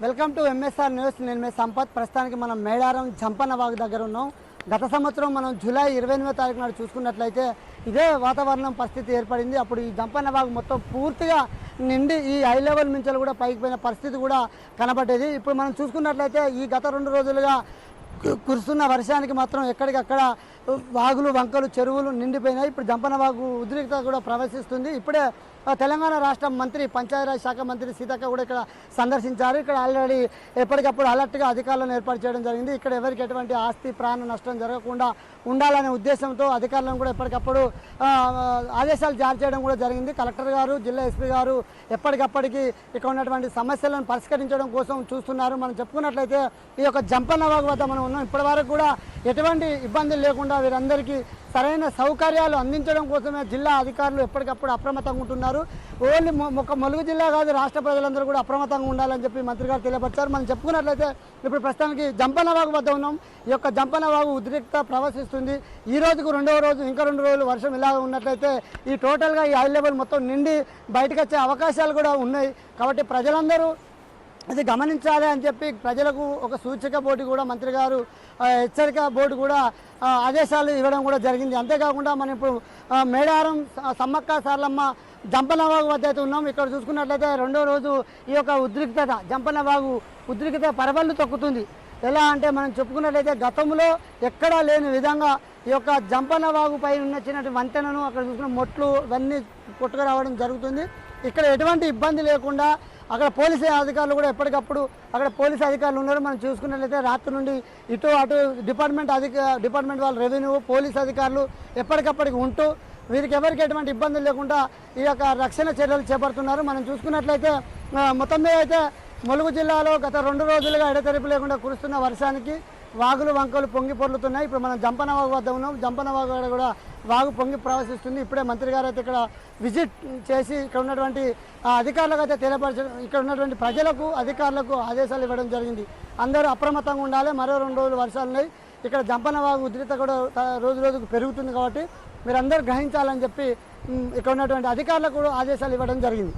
Welcome to MSR news. నేను మీ సంపత్. ప్రస్తుతానికి మనం మేడారం జంపన్నవాగు దగ్గర ఉన్నాం. గత సంవత్సరం మనం జూలై 28వ తారీఖు నాడు చూసుకున్నట్లయితే ఇదే వాతావరణం పరిస్థితి ఏర్పడింది. అప్పుడు ఈ జంపన్నవాగు మొత్తం పూర్తిగా నిండి ఈ హై లెవెల్ మించలు కూడా పైకి పోయిన పరిస్థితి కూడా కనబడ్డేది. ఇప్పుడు మనం చూసుకున్నట్లయితే ఈ గత 2 రోజులుగా కురుస్తున్న వర్షానికి మాత్రం ఎక్కడికక్కడ వాగులు, వంకలు, చెరువులు నిండిపోయినాయి. ఇప్పుడు జంపన్నవాగు ఉద్రిక్తత కూడా ప్రవేశిస్తుంది. ఇప్పుడే తెలంగాణ రాష్ట్ర మంత్రి, పంచాయతీరాజ్ శాఖ మంత్రి సీతక్క కూడా ఇక్కడ సందర్శించారు. ఇక్కడ ఆల్రెడీ ఎప్పటికప్పుడు అలర్ట్గా అధికారులను ఏర్పాటు చేయడం జరిగింది. ఇక్కడ ఎవరికి ఎటువంటి ఆస్తి ప్రాణ నష్టం జరగకుండా ఉండాలనే ఉద్దేశంతో అధికారులను కూడా ఎప్పటికప్పుడు ఆదేశాలు జారీ చేయడం కూడా జరిగింది. కలెక్టర్ గారు, జిల్లా ఎస్పీ గారు ఎప్పటికప్పటికి ఇక్కడ ఉన్నటువంటి సమస్యలను పరిష్కరించడం కోసం చూస్తున్నారు. మనం చెప్పుకున్నట్లయితే ఈ యొక్క జంపన్నవాగు వద్ద మనం ఉన్నాం. ఇప్పటివరకు కూడా ఎటువంటి ఇబ్బందులు లేకుండా వీరందరికీ సరైన సౌకర్యాలు అందించడం కోసమే జిల్లా అధికారులు ఎప్పటికప్పుడు అప్రమత్తంగా ఉంటున్నారు. ఓన్లీ ఒక ములుగు జిల్లా కాదు, రాష్ట్ర ప్రజలందరూ కూడా అప్రమత్తంగా ఉండాలని చెప్పి మంత్రి గారు తెలియపరిచారు. మనం చెప్పుకున్నట్లయితే ఇప్పుడు ప్రస్తుతానికి జంపన్నవాగు వద్ద ఉన్నాం. ఈ యొక్క జంపన్నవాగు ఉద్రిక్త ప్రవహిస్తుంది. ఈ రోజుకు 2వ రోజు, ఇంకా 2 రోజులు వర్షం ఇలా ఉన్నట్లయితే ఈ టోటల్గా ఈ హై లెవెల్ మొత్తం నిండి బయటకు వచ్చే అవకాశాలు కూడా ఉన్నాయి. కాబట్టి ప్రజలందరూ ఇది గమనించాలి అని చెప్పి ప్రజలకు ఒక సూచిక బోర్డు కూడా మంత్రి గారు హెచ్చరిక బోర్డు కూడా ఆదేశాలు ఇవ్వడం కూడా జరిగింది. అంతేకాకుండా మనం ఇప్పుడు మేడారం సమ్మక్క సారలమ్మ జంపన్నవాగు వద్ద అయితే ఉన్నాం. ఇక్కడ చూసుకున్నట్లయితే 2వ రోజు ఈ యొక్క ఉద్రిక్తత, జంపన్నవాగు ఉద్రిక్తత పరవళ్ళు తొక్కుతుంది. ఎలా అంటే మనం చెప్పుకున్నట్లయితే గతంలో ఎక్కడా లేని విధంగా ఈ యొక్క జంపన్నవాగు పై ఉన్నటువంటి వంతెనను అక్కడ చూసుకున్న మొట్లు ఇవన్నీ కొట్టుకురావడం జరుగుతుంది. ఇక్కడ ఎటువంటి ఇబ్బంది లేకుండా అక్కడ పోలీసు అధికారులు కూడా ఎప్పటికప్పుడు అక్కడ పోలీసు అధికారులు ఉన్నారు. మనం చూసుకున్నట్లయితే రాత్రి నుండి ఇటు అటు డిపార్ట్మెంట్ వాళ్ళు, రెవెన్యూ, పోలీసు అధికారులు ఎప్పటికప్పటికి ఉంటూ వీరికి ఎవరికి ఎటువంటి ఇబ్బందులు లేకుండా ఈ యొక్క రక్షణ చర్యలు చేపడుతున్నారు. మనం చూసుకున్నట్లయితే మొత్తం మీద అయితే ములుగు జిల్లాలో గత 2 రోజులుగా ఎడతెరిపి లేకుండా కురుస్తున్న వర్షానికి వాగులు, వంకలు పొంగి పొర్లుతున్నాయి. ఇప్పుడు మనం జంపన్నవాగు వద్ద ఉన్నాం. జంపన్నవాగు కూడా వాగు పొంగి ప్రవేశిస్తుంది. ఇప్పుడే మంత్రి గారు అయితే ఇక్కడ విజిట్ చేసి ఇక్కడ ఉన్నటువంటి అధికారులకు అయితే తెలియపరచడం, ఇక్కడ ఉన్నటువంటి ప్రజలకు, అధికారులకు ఆదేశాలు ఇవ్వడం జరిగింది. అందరూ అప్రమత్తంగా ఉండాలి. మరో 2 రోజులు వర్షాలు ఉన్నాయి. ఇక్కడ జంపన్నవాగు ఉధృత కూడా రోజు రోజుకు పెరుగుతుంది. కాబట్టి మీరందరూ గ్రహించాలని చెప్పి ఇక్కడ ఉన్నటువంటి అధికారులకు కూడా ఆదేశాలు ఇవ్వడం జరిగింది.